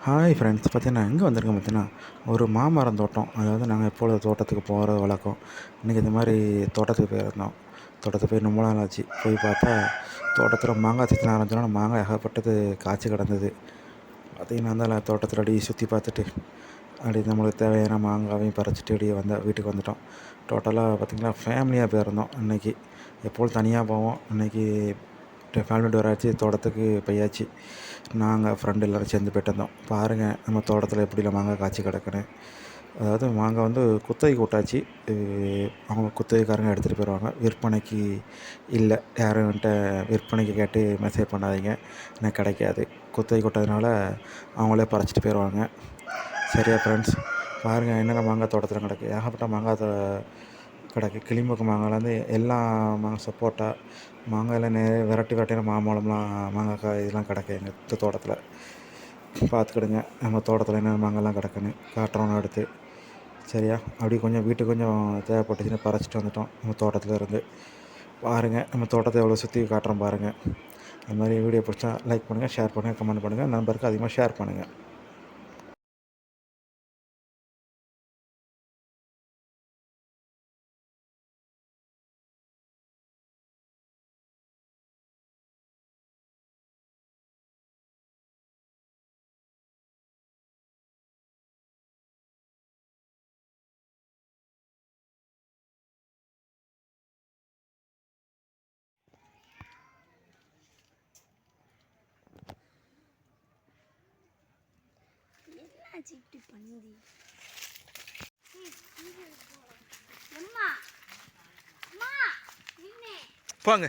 Hi friends, பார்த்தீங்கன்னா எங்கே வந்திருக்கோம் பார்த்தீங்கன்னா, ஒரு மாமரம் தோட்டம். அதாவது நாங்கள் எப்பொழுது தோட்டத்துக்கு போகிறது வழக்கம். இன்றைக்கி இந்த மாதிரி தோட்டத்துக்கு போயிருந்தோம். தோட்டத்துக்கு போய் ரொம்ப நாள் ஆச்சு. போய் பார்த்தா தோட்டத்தில் மாங்காய் சீசன் ஆரம்பிச்சோன்னா மாங்காய் ஏகப்பட்டது காய்ச்சி கிடந்தது. பார்த்திங்கன்னா அந்த தோட்டத்தில் அப்படியே சுற்றி பார்த்துட்டு அப்படி நம்மளுக்கு தேவையான மாங்காவையும் பறிச்சுட்டு அப்படியே வீட்டுக்கு வந்துட்டோம். டோட்டலாக பார்த்திங்கன்னா ஃபேமிலியாக போயிருந்தோம் இன்றைக்கி. எப்பொழுதும் தனியாக போவோம், இன்றைக்கி ஃபேமிலி டூர் ஆச்சு, தோட்டத்துக்கு போயாச்சு. நாங்கள் ஃப்ரெண்டு எல்லோரும் சேர்ந்து போய்ட்டு வந்தோம். பாருங்கள் நம்ம தோட்டத்தில் எப்படிலாம் மாங்காய் காய்ச்சி கிடக்குன்னு. அதாவது மாங்காய் குத்தகைக்கு விட்டாச்சு. அவங்க குத்தகைக்காரங்க எடுத்துகிட்டு போயிடுவாங்க. விற்பனைக்கு இல்லை. யாரும் என்கிட்ட விற்பனைக்கு கேட்டு மெசேஜ் பண்ணாதீங்க, எனக்கு கிடைக்காது. குத்தகைக்கு விட்டதுனால அவங்களே பறிச்சிட்டு போயிடுவாங்க. சரியா ஃப்ரெண்ட்ஸ், பாருங்கள் என்னென்ன மாங்காய் தோட்டத்தில் கிடக்கு. ஏகப்பட்ட மாங்காய் கிடக்கு. கிளிமூக்கு மாங்காய்லேருந்து எல்லா மாங்காய், சப்போட்டா மாங்காயில் நிறைய வெரைட்டியான மாம்பழம்லாம் மாங்காய் இதெல்லாம் கிடக்கு எங்கள் தோட்டத்தில். பார்த்துக்கிடுங்க நம்ம தோட்டத்தில் என்னென்ன மாங்காய்லாம் கிடக்குன்னு காட்டுறோம் எடுத்து. சரியா, அப்படி கொஞ்சம் வீட்டுக்கு கொஞ்சம் தேவைப்பட்டுச்சுன்னு பறிச்சிட்டு வந்துட்டோம் நம்ம தோட்டத்தில் இருந்து. பாருங்கள் நம்ம தோட்டத்தை எவ்வளோ சுற்றி காட்டுறோம் பாருங்கள். அது மாதிரி வீடியோ பிடிச்சா லைக் பண்ணுங்கள், ஷேர் பண்ணுங்கள், கமெண்ட் பண்ணுங்கள், நண்பருக்கு அதிகமாக ஷேர் பண்ணுங்கள். இப்படி பண்ணி போங்க.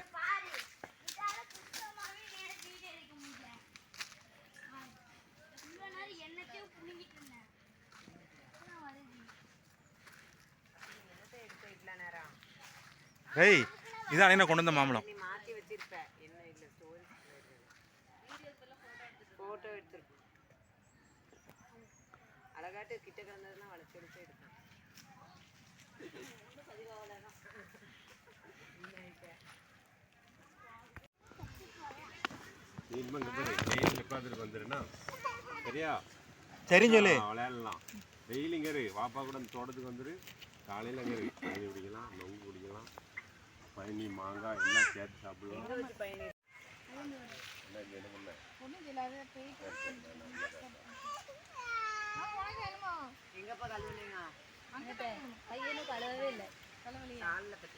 ஏய், இதான் என்ன கொண்டு வந்த மாம்பழம். அழகாட்டு கிட்ட கிடந்ததுலாம் வளைச்சு எடுத்து எடுத்தேன். சரியா, சரின்னு சொல்லு. விளையாடலாம். டெய்லிங்க வாப்பா கூட அந்த தோட்டத்துக்கு வந்துரு. காலையில் அங்கே பயணி பிடிக்கலாம், நொங்கு பிடிக்கலாம், பயணி மாங்காய் எல்லாம் சேர்த்து சாப்பிடலாம். எங்கப்பா கழுவுனீங்க? பையனும் கழுவவே இல்லை. காலில் பட்டு